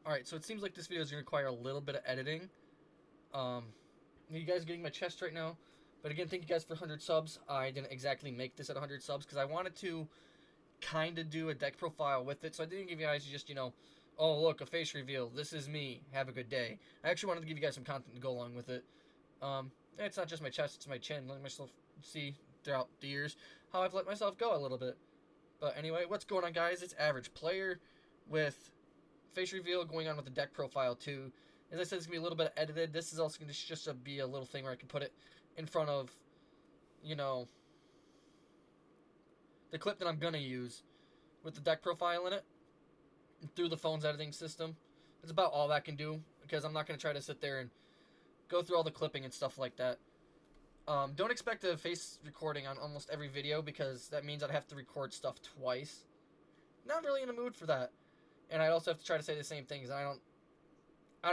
Alright, so it seems like this video is going to require a little bit of editing. You guys are getting my chest right now. But again, thank you guys for 100 subs. I didn't exactly make this at 100 subs because I wanted to kind of do a deck profile with it. So I didn't give you guys just, oh, look, a face reveal. This is me. Have a good day. I actually wanted to give you guys some content to go along with it. It's not just my chest, it's my chin. Let myself see throughout the years how I've let myself go a little bit. But anyway, what's going on, guys? It's Average Player with face reveal going on with the deck profile too. As I said, it's going to be a little bit edited. This is also going to just be a little thing where I can put it in front of, the clip that I'm going to use with the deck profile in it through the phone's editing system. That's about all that can do because I'm not going to try to sit there and go through all the clipping and stuff like that. Don't expect a face recording on almost every video because that means I'd have to record stuff twice. Not really in the mood for that. And I'd also have to try to say the same things. I don't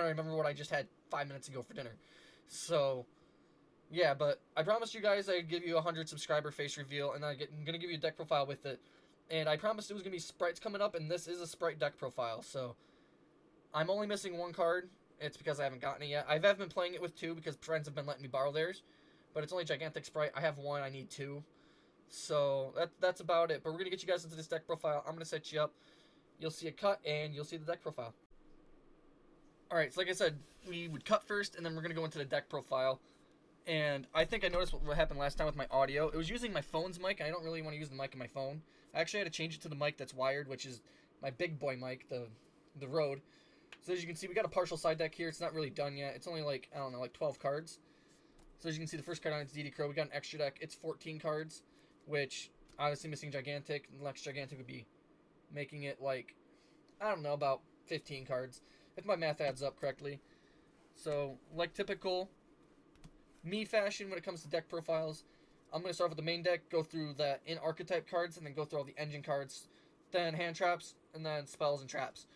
remember what I just had 5 minutes ago for dinner. So, yeah, but I promised you guys I'd give you a 100 subscriber face reveal, and I'm going to give you a deck profile with it. And I promised it was going to be Sprites coming up, and this is a Sprite deck profile. So, I'm only missing one card. It's because I haven't gotten it yet. I have been playing it with two because friends have been letting me borrow theirs. But it's only Gigantic Spright. I have one. I need two. So, that's about it. But we're going to get you guys into this deck profile. I'm going to set you up. You'll see a cut, and you'll see the deck profile. Alright, so like I said, we would cut first, and then we're going to go into the deck profile. And I think I noticed what happened last time with my audio. It was using my phone's mic, and I don't really want to use the mic in my phone. I actually had to change it to the mic that's wired, which is my big boy mic, the Rode. So as you can see, we got a partial side deck here. It's not really done yet. It's only like, I don't know, like 12 cards. So as you can see, the first card on it's DD Crow. We got an extra deck. It's 14 cards, which obviously missing Gigantic. The next Gigantic would be making it like, I don't know, about 15 cards, if my math adds up correctly. So, like typical me fashion when it comes to deck profiles, I'm going to start with the main deck, go through the in-archetype cards, and then go through all the engine cards, then hand traps, and then spells and traps.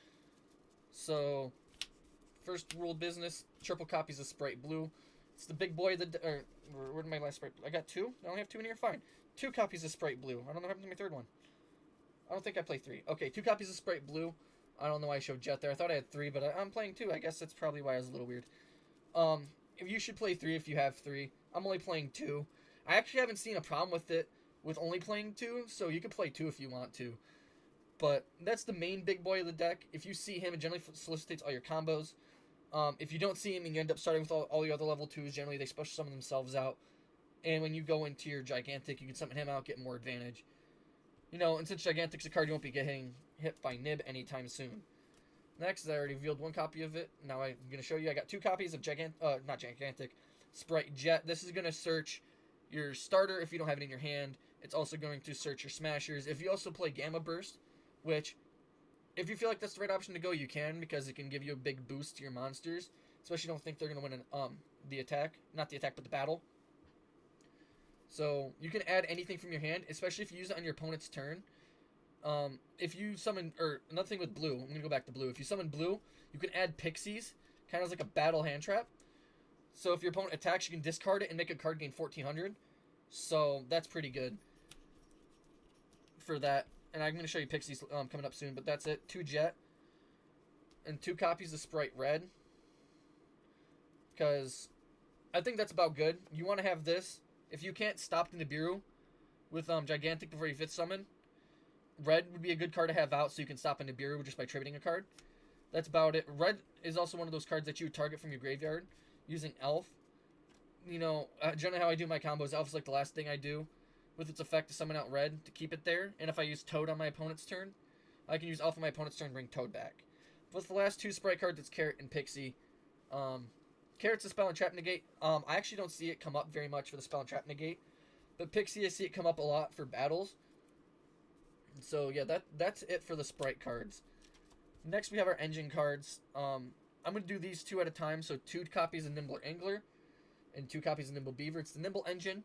So, first rule of business, triple copies of Spright Blue. It's the big boy, where did my last Spright? I got two? I only have two in here? Fine. 2 copies of Spright Blue. I don't know what happened to my third one. I don't think I play 3. Okay, 2 copies of Spright Blue. I don't know why I showed Jet there. I thought I had 3, but I'm playing 2. I guess that's probably why I was a little weird. If you should play 3 if you have 3. I'm only playing 2. I actually haven't seen a problem with it with only playing 2, so you can play 2 if you want to. But that's the main big boy of the deck. If you see him, it generally solicitates all your combos. If you don't see him and you end up starting with all the other level 2s, generally they special summon themselves out. And when you go into your Gigantic, you can summon him out, get more advantage. And since Gigantic's a card, you won't be getting hit by Nib anytime soon. Next, I already revealed 1 copy of it. Now I'm going to show you. I got 2 copies of not Gigantic, Spright Jet. This is going to search your starter if you don't have it in your hand. It's also going to search your smashers. If you also play Gamma Burst, which, if you feel like that's the right option to go, you can, because it can give you a big boost to your monsters. Especially if you don't think they're going to win the attack. Not the attack, but the battle. So, you can add anything from your hand, especially if you use it on your opponent's turn. If you summon, or another thing with blue, I'm going to go back to blue. If you summon blue, you can add pixies, kind of like a battle hand trap. So, if your opponent attacks, you can discard it and make a card gain 1400. So, that's pretty good for that. And I'm going to show you pixies coming up soon, but that's it. 2 Jet, and 2 copies of Spright Red. Because I think that's about good. You want to have this. If you can't stop the Nibiru with Gigantic before you 5th summon, red would be a good card to have out so you can stop a Nibiru just by trading a card. That's about it. Red is also one of those cards that you would target from your graveyard using Elf. Generally how I do my combos, Elf is like the last thing I do with its effect to summon out red to keep it there. And if I use Toad on my opponent's turn, I can use Elf on my opponent's turn and bring Toad back. With the last 2 Spright cards, it's Carrot and Pixie. Carrot's a spell and trap negate. I actually don't see it come up very much for the spell and trap negate. But Pixie, I see it come up a lot for battles. So, yeah, that's it for the Spright cards. Next, we have our engine cards. I'm going to do these 2 at a time. So, 2 copies of Nimble Angler and 2 copies of Nimble Beaver. It's the Nimble Engine.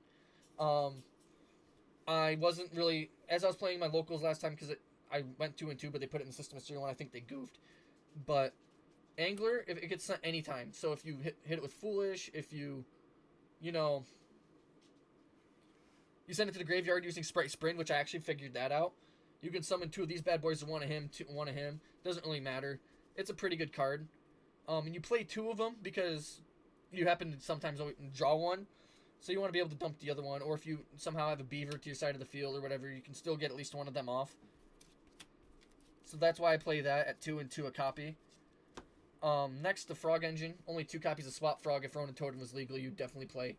I wasn't really... As I was playing my locals last time, because I went 2 and 2, but they put it in the system of serial 1. I think they goofed. But... Angler, if it gets sent anytime. So if you hit it with Foolish, if you send it to the graveyard using Spright Sprint, which I actually figured that out. You can summon 2 of these bad boys and 1 of him, 1 of him. Doesn't really matter. It's a pretty good card. And you play 2 of them because you happen to sometimes draw one. So you want to be able to dump the other one. Or if you somehow have a beaver to your side of the field or whatever, you can still get at least one of them off. So that's why I play that at 2 and 2 a copy. Next, the Frog Engine. Only 2 copies of Swap Frog. If Ronin Totem was legal, you'd definitely play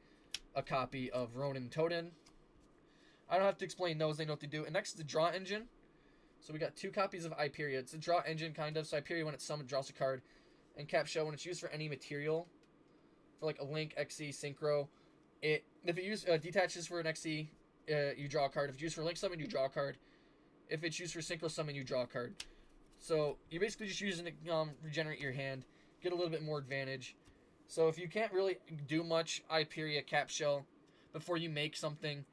a copy of Ronin Totem. I don't have to explain those. They know what they do. And next, the Draw Engine. So we got 2 copies of Hyperia. It's a draw engine, kind of. So Hyperia, when it's summoned, draws a card. And Cap Shell, when it's used for any material, for like a Link, XC, Synchro, if it detaches for an XC, you draw a card. If it's used for Link Summon, you draw a card. If it's used for Synchro Summon, you draw a card. So you're basically just using it to regenerate your hand, get a little bit more advantage. So if you can't really do much Hyperia, Cap Shell before you make something,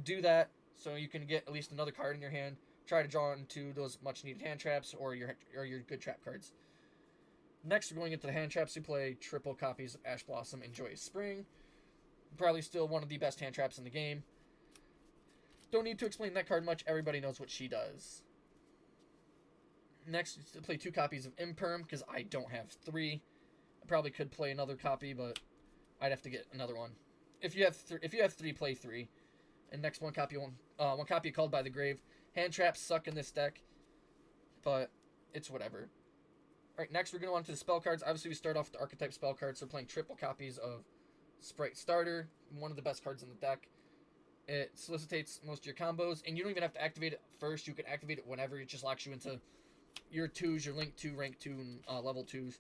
do that so you can get at least another card in your hand. Try to draw into those much needed hand traps or your good trap cards. Next, we're going into the hand traps. We play triple copies of Ash Blossom and Joyous Spring. Probably still one of the best hand traps in the game. Don't need to explain that card much. Everybody knows what she does. Next, we play 2 copies of Imperm because I don't have 3. I probably could play another copy, but I'd have to get another one. If you have 3, play 3. And next, one copy of Called by the Grave. Hand traps suck in this deck, but it's whatever. Alright, next we're going to go on to the spell cards. Obviously, we start off with the archetype spell cards. So we're playing triple copies of Spright Starter, one of the best cards in the deck. It solicitates most of your combos, and you don't even have to activate it first. You can activate it whenever. It just locks you into your 2s, your Link 2, Rank 2, and level 2s.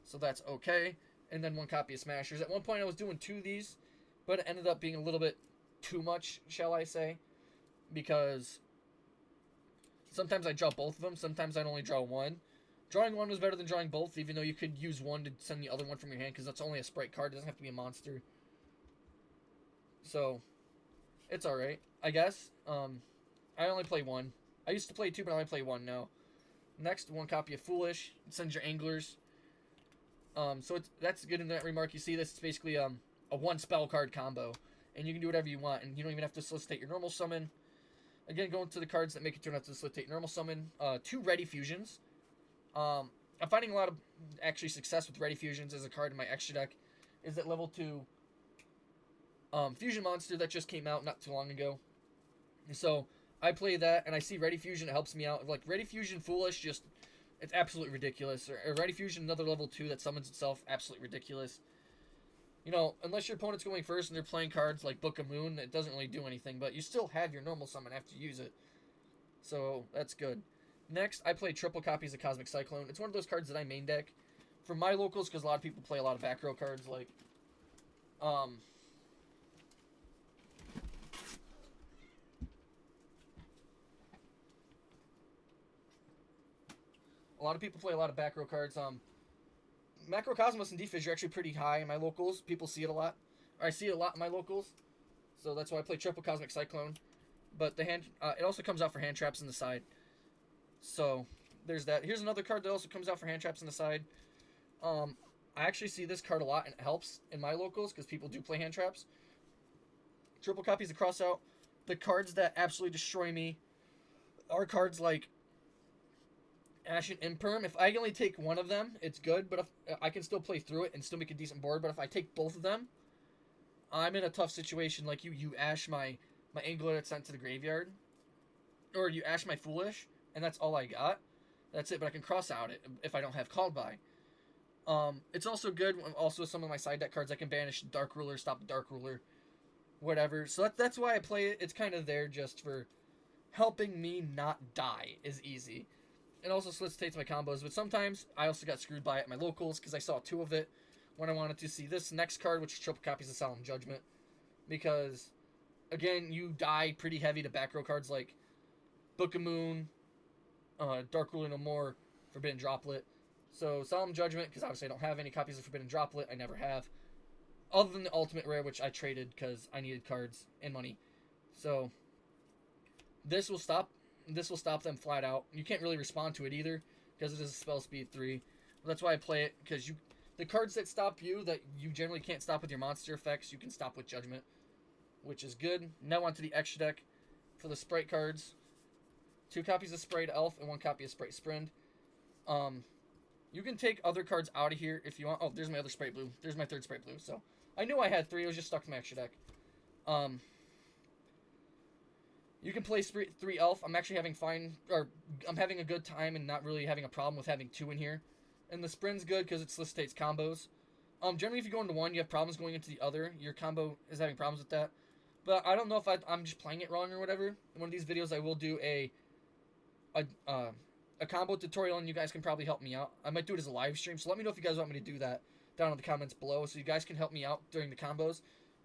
So that's okay. And then 1 copy of Smashers. At one point, I was doing 2 of these, but it ended up being a little bit too much, shall I say, because sometimes I draw both of them, sometimes I'd only draw 1. Drawing 1 was better than drawing both, even though you could use 1 to send the other one from your hand, because that's only a Sprite card. It doesn't have to be a monster. So, it's alright, I guess. I only play 1. I used to play 2, but I only play 1 now. Next, 1 copy of Foolish. It sends your Anglers. So that's good in that remark. You see, this is basically a 1 spell card combo. And you can do whatever you want, and you don't even have to solicitate your normal summon. Again, going to the cards that make it turn out to solicitate normal summon. 2 Ready Fusions. I'm finding a lot of actually success with Ready Fusions as a card in my extra deck. Is that level 2 Fusion Monster that just came out not too long ago. So I play that, and I see Ready Fusion. It helps me out. Like Ready Fusion Foolish, just it's absolutely ridiculous. Or Ready Fusion, another level 2 that summons itself, absolutely ridiculous. You know, unless your opponent's going first and they're playing cards like Book of Moon, it doesn't really do anything, but you still have your normal summon after you use it. So, that's good. Next, I play triple copies of Cosmic Cyclone. It's one of those cards that I main deck. For my locals, because a lot of people play a lot of back row cards, like, a lot of people play a lot of back row cards. Macrocosmos and Defizz are actually pretty high in my locals. People see it a lot. Or I see it a lot in my locals. So that's why I play triple Cosmic Cyclone. But the hand, it also comes out for hand traps on the side. So there's that. Here's another card that also comes out for hand traps on the side. I actually see this card a lot, and it helps in my locals because people do play hand traps. Triple copies of Cross Out. The cards that absolutely destroy me are cards like Ash and Imperm. If I only take one of them, it's good, but if I can still play through it and still make a decent board. But if I take both of them, I'm in a tough situation. Like you Ash my Angler that's sent to the graveyard, or you Ash my Foolish, and that's all I got. That's it. But I can cross out it if I don't have Called By. It's also good. Also, some of my side deck cards, I can banish Dark Ruler, stop the Dark Ruler, whatever. So that's why I play it. It's kind of there just for helping me not die is easy. It also solicitates my combos, but sometimes I also got screwed by it at my locals because I saw 2 of it when I wanted to see this next card, which is triple copies of Solemn Judgment. Because, again, you die pretty heavy to back row cards like Book of Moon, Dark Ruler No More, Forbidden Droplet. So, Solemn Judgment, because obviously I don't have any copies of Forbidden Droplet. I never have. Other than the Ultimate Rare, which I traded because I needed cards and money. So, this will stop them flat out. You can't really respond to it either because it is a spell speed 3. But that's why I play it, because the cards that stop you that you generally can't stop with your monster effects, you can stop with Judgment, which is good. Now onto the extra deck for the Spright cards. 2 copies of Spright Elf and 1 copy of Spright Sprint. You can take other cards out of here if you want. Oh, there's my other Spright Blue. There's my third Spright Blue. So I knew I had 3. It was just stuck to my extra deck. You can play 3 Elf. I'm actually I'm having a good time and not really having a problem with having 2 in here. And the Sprint's good because it solicitates combos. Generally, if you go into one, you have problems going into the other. Your combo is having problems with that. But I don't know if I'm just playing it wrong or whatever. In one of these videos, I will do a combo tutorial, and you guys can probably help me out. I might do it as a live stream, so let me know if you guys want me to do that down in the comments below, so you guys can help me out during the combos.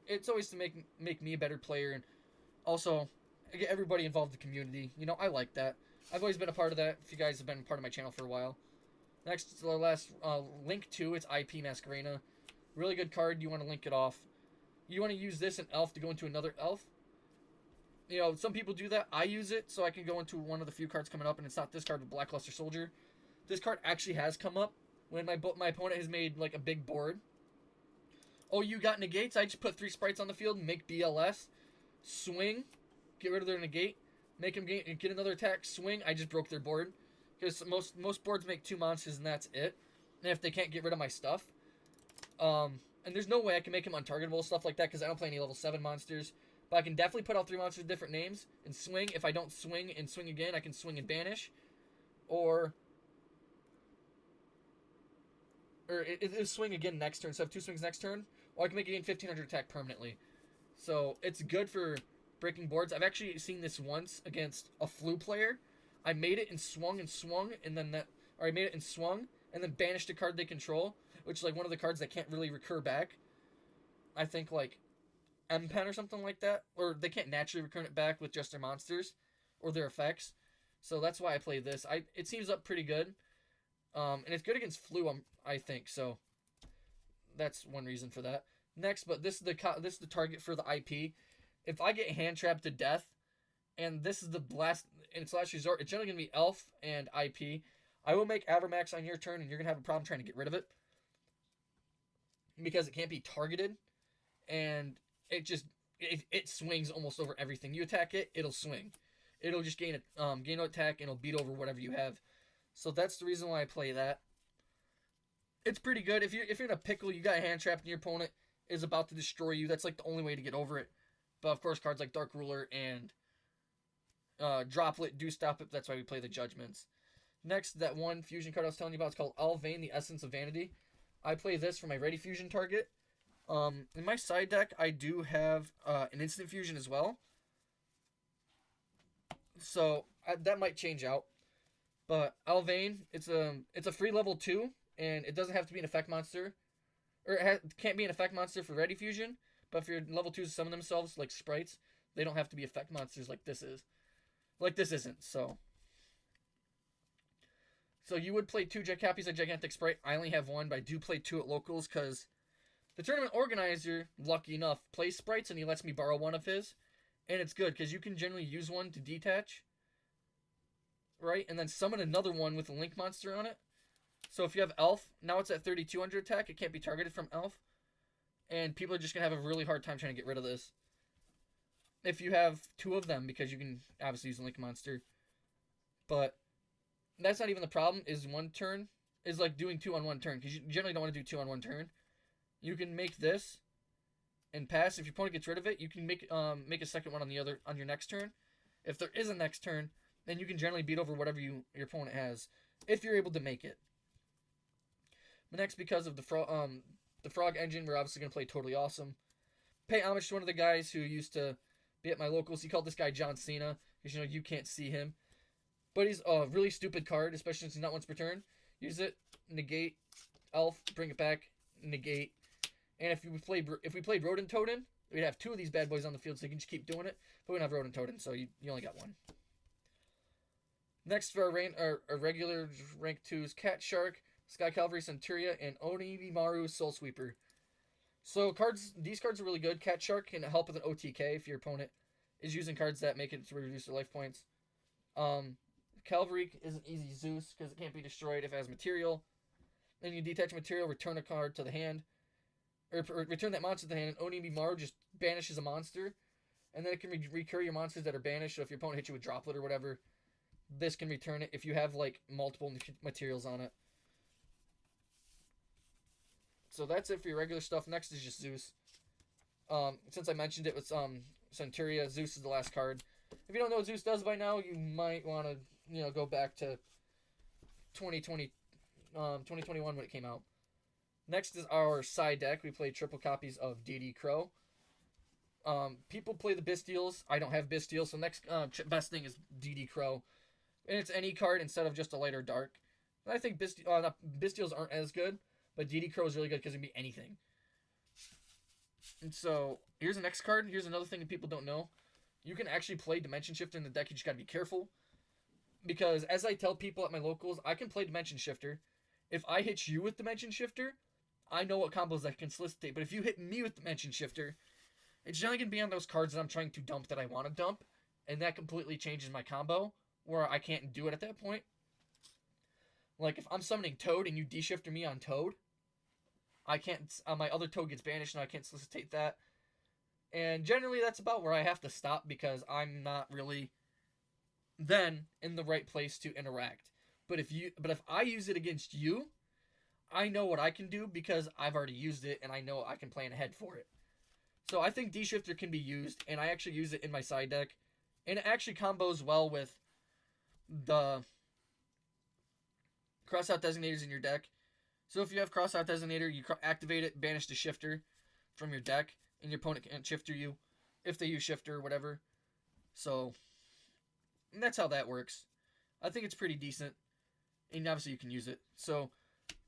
It's always to make me a better player, and also get everybody involved in the community. You know, I like that. I've always been a part of that, if you guys have been part of my channel for a while. Next, the last link to, it's IP Masquerena. Really good card. You want to link it off. You want to use this and Elf to go into another Elf. You know, some people do that. I use it so I can go into one of the few cards coming up, and it's not this card with Blackluster Soldier. This card actually has come up when my opponent has made, like, a big board. Oh, you got negates? I just put 3 Sprites on the field, make BLS, swing, get rid of their negate, make them get another attack, swing. I just broke their board. Because most boards make 2 monsters, and that's it. And if they can't get rid of my stuff. And there's no way I can make them untargetable, stuff like that, because I don't play any level 7 monsters. But I can definitely put out 3 monsters with different names and swing. If I don't swing and swing again, I can swing and banish. Or it'll swing again next turn. So I have 2 swings next turn. Or I can make it gain 1500 attack permanently. So it's good for breaking boards. I've actually seen this once against a flu player. I made it and swung, and then I made it and swung, and then banished a card they control, which is like one of the cards that can't really recur back. I think like M-Pen or something like that, or they can't naturally recur it back with just their monsters or their effects. So that's why I play this. It seems up pretty good, and it's good against flu. I think so. That's one reason for that. Next, but this is the target for the IP. If I get hand trapped to death, and this is the last resort, it's generally going to be Elf and IP. I will make Avermax on your turn, and you're going to have a problem trying to get rid of it. Because it can't be targeted, and it swings almost over everything. You attack it, it'll swing. It'll just gain no attack, and it'll beat over whatever you have. So that's the reason why I play that. It's pretty good. If you're in a pickle, you got a hand trapped, and your opponent is about to destroy you, that's like the only way to get over it. But of course, cards like Dark Ruler and Droplet do stop it. That's why we play the Judgments. Next, that one fusion card I was telling you about, it's called Alvain, the Essence of Vanity. I play this for my ready fusion target. In my side deck, I do have an instant fusion as well. So that might change out. But Alvain, it's a free level 2, and it doesn't have to be an effect monster. Or it can't be an effect monster for ready fusion. But if your level 2s summon themselves, like Sprites, they don't have to be effect monsters like this is. Like this isn't, so you would play 2 Jackappis at Gigantic Spright. I only have 1, but I do play 2 at locals because the tournament organizer, lucky enough, plays Sprites, and he lets me borrow 1 of his. And it's good because you can generally use 1 to detach, right? And then summon another one with a Link monster on it. So if you have Elf, now it's at 3200 attack. It can't be targeted from Elf. And people are just going to have a really hard time trying to get rid of this. If you have 2 of them, because you can obviously use a Link monster. But that's not even the problem, is one turn, is like doing 2 on 1 turn, because you generally don't want to do 2 on 1 turn. You can make this and pass. If your opponent gets rid of it, you can make a second one on your next turn. If there is a next turn, then you can generally beat over whatever your opponent has, if you're able to make it. But next, because of the Frog engine, we're obviously going to play Totally Awesome. Pay homage to one of the guys who used to be at my locals. He called this guy John Cena, because you can't see him. But he's a really stupid card, especially since he's not once per turn. Use it, negate, Elf, bring it back, negate. And if we played Rodent Totem, we'd have 2 of these bad boys on the field, so you can just keep doing it. But we don't have Rodent Totem, so you only got 1. Next for our regular rank 2s, Cat Shark, Sky Cavalry Centuria, and Onibimaru Soul Sweeper. So these cards are really good. Cat Shark can help with an OTK if your opponent is using cards that make it to reduce their life points. Cavalry is an easy Zeus because it can't be destroyed if it has material. Then you detach material, return a card to the hand. Or return that monster to the hand, and Onibimaru just banishes a monster. And then it can recur your monsters that are banished, so if your opponent hits you with Droplet or whatever, this can return it if you have, like, multiple materials on it. So that's it for your regular stuff. Next is just Zeus. Since I mentioned it with Centuria, Zeus is the last card. If you don't know what Zeus does by now, you might want to go back to 2021 when it came out. Next is our side deck. We play triple copies of DD Crow. People play the Bistials. I don't have Bistials, so next best thing is DD Crow. And it's any card instead of just a light or dark. And I think Bistials aren't as good, but DD Crow is really good because it can be anything. And so, here's the next card. Here's another thing that people don't know. You can actually play Dimension Shifter in the deck. You just gotta be careful. Because as I tell people at my locals, I can play Dimension Shifter. If I hit you with Dimension Shifter, I know what combos I can solicitate. But if you hit me with Dimension Shifter, it's generally going to be on those cards that I'm trying to dump that I want to dump. And that completely changes my combo, where I can't do it at that point. Like, if I'm summoning Toad and you de-shifter me on Toad, I can't, my other Toad gets banished and I can't solicitate that. And generally that's about where I have to stop because I'm not really then in the right place to interact. But if I use it against you, I know what I can do because I've already used it and I know I can plan ahead for it. So I think D-Shifter can be used, and I actually use it in my side deck. And it actually combos well with the Crossout Designators in your deck. So if you have Crossout Designator, you activate it, banish the Shifter from your deck, and your opponent can't Shifter you if they use Shifter or whatever. So that's how that works. I think it's pretty decent, and obviously you can use it. So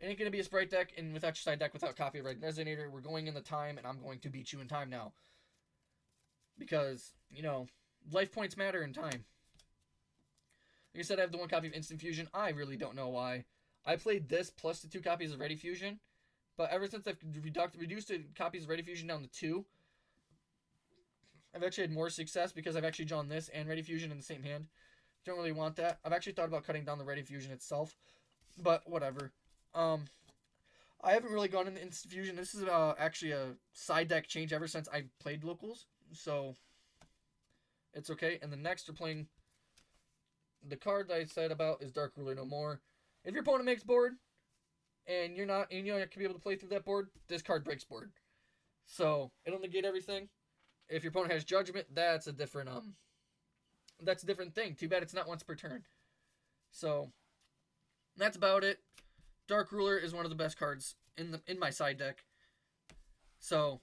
it ain't going to be a Spright deck, and without your side deck, without copy of Red Resonator, we're going in the time, and I'm going to beat you in time now. Because, life points matter in time. Like I said, I have the 1 copy of Instant Fusion. I really don't know why. I played this plus the 2 copies of Ready Fusion, but ever since I've reduced the copies of Ready Fusion down to 2, I've actually had more success because I've actually drawn this and Ready Fusion in the same hand. Don't really want that. I've actually thought about cutting down the Ready Fusion itself, but whatever. I haven't really gone into Instant Fusion. This is actually a side deck change ever since I played locals, so it's okay. And the next we're playing, the card that I said about is Dark Ruler No More. If your opponent makes board, and you're not going to be able to play through that board, this card breaks board. So it'll negate everything. If your opponent has Judgment, that's a different thing. Too bad it's not once per turn. So that's about it. Dark Ruler is one of the best cards in my side deck. So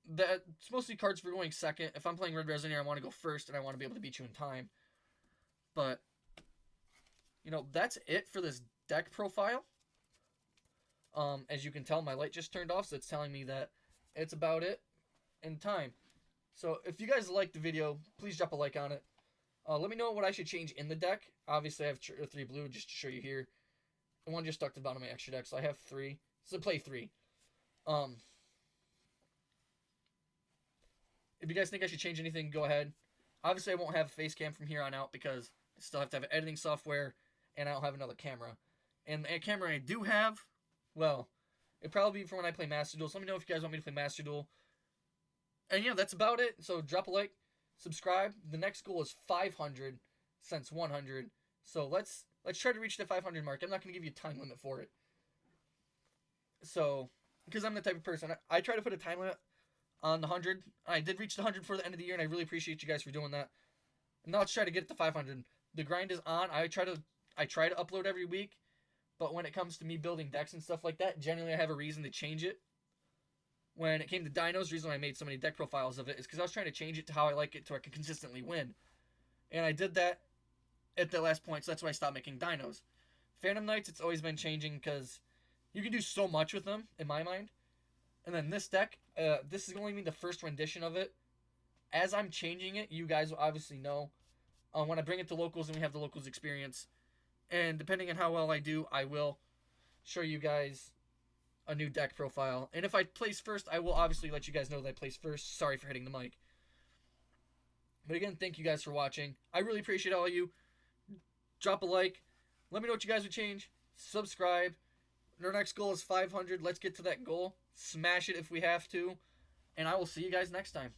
that's mostly cards for going second. If I'm playing Red Resonator, I want to go first, and I want to be able to beat you in time. But that's it for this deck profile. As you can tell, my light just turned off, so it's telling me that it's about it in time. So if you guys liked the video, please drop a like on it. Let me know what I should change in the deck. Obviously, I have 3 blue just to show you here. And 1 just stuck to the bottom of my extra deck, so I have 3. So play 3. If you guys think I should change anything, go ahead. Obviously, I won't have face cam from here on out because I still have to have editing software, and I don't have another camera. And the camera I do have, well, it'd probably be for when I play Master Duel. So let me know if you guys want me to play Master Duel. And yeah, that's about it. So drop a like, subscribe. The next goal is 500 since 100. So let's try to reach the 500 mark. I'm not going to give you a time limit for it. So, because I'm the type of person, I try to put a time limit on the 100. I did reach the 100 for the end of the year, and I really appreciate you guys for doing that. And now let's try to get it to 500. The grind is on. I try to upload every week, but when it comes to me building decks and stuff like that, generally I have a reason to change it. When it came to Dinos, the reason why I made so many deck profiles of it is because I was trying to change it to how I like it so I can consistently win. And I did that at the last point, so that's why I stopped making Dinos. Phantom Knights, it's always been changing because you can do so much with them, in my mind. And then this deck, this is going to be the first rendition of it. As I'm changing it, you guys will obviously know when I bring it to locals and we have the locals experience. And depending on how well I do, I will show you guys a new deck profile. And if I place first, I will obviously let you guys know that I placed first. Sorry for hitting the mic. But again, thank you guys for watching. I really appreciate all of you. Drop a like. Let me know what you guys would change. Subscribe. Our next goal is 500. Let's get to that goal. Smash it if we have to. And I will see you guys next time.